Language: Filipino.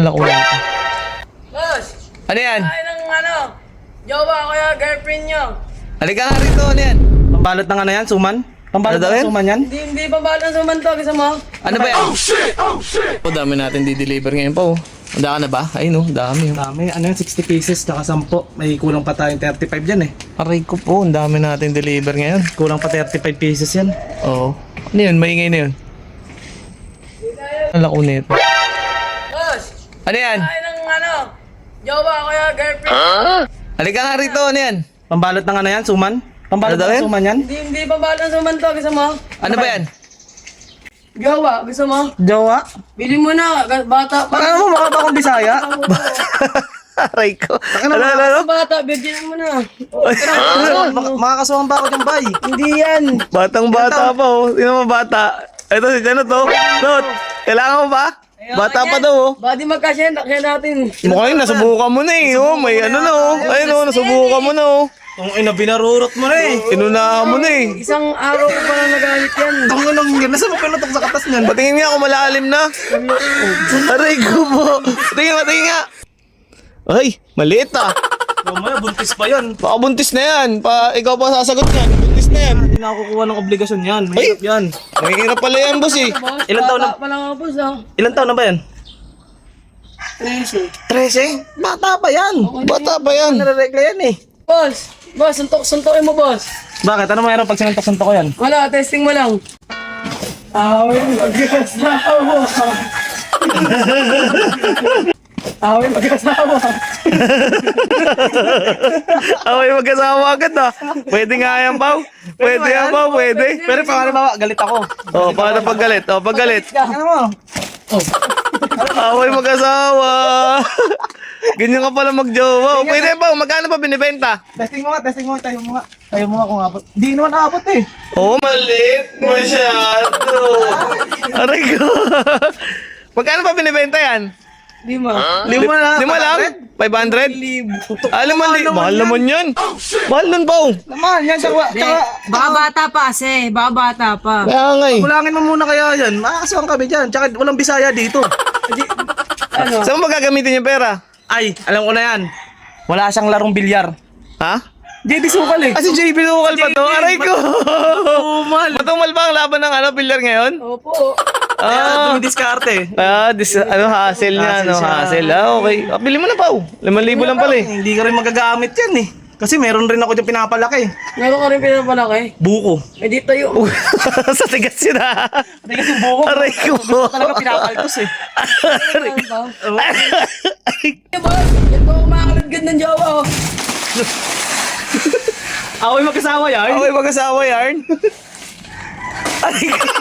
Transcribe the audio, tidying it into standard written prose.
Wala ko lang. Boss! Ano yan? Ay ng jowa ko yung girlfriend nyo. Halika nga rito, ano yan? Pambalot ng ano yan, suman? Pambalot Ano daw ng yan? suman yan? Hindi pa ba lang suman to, gusto mo? Ano ba yan? Oh shit! Dami natin di-deliver ngayon pa oh. Handa ka na ba? Ayun oh, dami oh. Dami, ano yan, 60 pieces, tsaka 10. May kulang pa tayong 35 dyan eh. Aray ko po, ang dami natin deliver ngayon. Kulang pa 35 pieces yan. Oo. Ano yun? Maingay na yun. Wala ko nito. Boss! Ano yan? Ay ng jowa ko yung girlfriend. Halika nga rito, ano yan? Pambalot ng ano yan, suman? Pambalot Ano daw ng yan? suman yan? Hindi pa ba lang suman to, gusto mo? Ano ba yan? Jowa, gusto mo? Jowa? Bili mo na, bata pa. Baka mo, baka pa akong Bisaya? Aray ko. Ano, Ano? Bata, bigyan mo na. Makakasuhan ba ako dyan, bay? Hindi yan. Batang bata pa oh. Sino mo bata? Ito si Jano to. Not. Kailangan mo ba? Bata pa daw oh. Badi magkasya, takya natin. Mukhang nasubukan mo na eh. Oh, may ano na oh. Ayun oh, nasubukan mo na oh. Ang ina, binarurot mo na eh. Inunahan mo na eh. Isang araw ko pa na nagalit yan. Ang ina, nasa mo pinutok sa katas niyan? Patingin nga kung malalim na. Aray ko po. Patingin nga. Ay, maliit ah. Mamaya, buntis pa yan. Baka buntis na yan. Ikaw pa sasagot yan. Buntis na yan. Hindi na ako kukuha ng obligasyon yan. Mahirap yan. Mahirap pala yan, boss eh. Boss, Ilan taon bata pa lang ako, boss, ah. Ilan taon na ba yan? 13. 13? Bata pa yan. Bata pa yan. Nararegla yan eh. Boss, suntokin mo, boss. Bakit? Ano mayroon pag sinuntok-suntok ko yan? Wala, testing mo lang. Awin mag-asawa. Awin mag-asawa. Okay, magkasawa agad ah. Pwede nga yan, Pao. Pwede yan, Pao. Pwede. Pero pag halimbawa, galit ako. Oh, paano paggalit? Oh, paggalit. Ano mo? Away mag-asawa. Ganyan ka pala mag-jowa. Oh, pwede ba? Magkano pa binibenta? Testing mo nga, testing mo nga. Tayo mo nga kung abot. Hindi naman abot eh. Oh, maliit masyado. Aray ko. Magkano pa binibenta yan? 5. Lima na. Lima lang? 500? Alam mo, mahal naman yan. Mahal nun, Pao. Naman, yan. Tsaka, Baka bata pa kasi, baka bata pa. Kaya nga eh. kulangin mo muna kaya yan. Makakasawang kami dyan. Tsaka walang Bisaya dito. Ano? Saan mo magagamitin yung pera? Ay, alam ko na yan. Wala siyang larong bilyar. Ha? JB Sukal eh. Ah, si JP Nukal pa to? Aray ko. Matumal. Matumal ba ang laban ng bilyar ngayon? Opo. Ah, dumidiskarte. Hassle niya, Hassle siya. hassle. Ah, okay. Ah, bili mo na, Pao. 5,000 lang pala eh. Hindi ka rin magagamit yan eh. Kasi meron rin ako dyan pinapalaki. Meron ka rin pinapalaki. Buko. Eh, di tayo. Sa tigas yun ah. Kasi yung buko. Aray ko. Talaga pinapaltos eh. Ano ba? Boss, yan po kumakalagad ng jowa, oh. Ako'y magkasawa yan. Okay, mag-asawa yarn. Aray ko.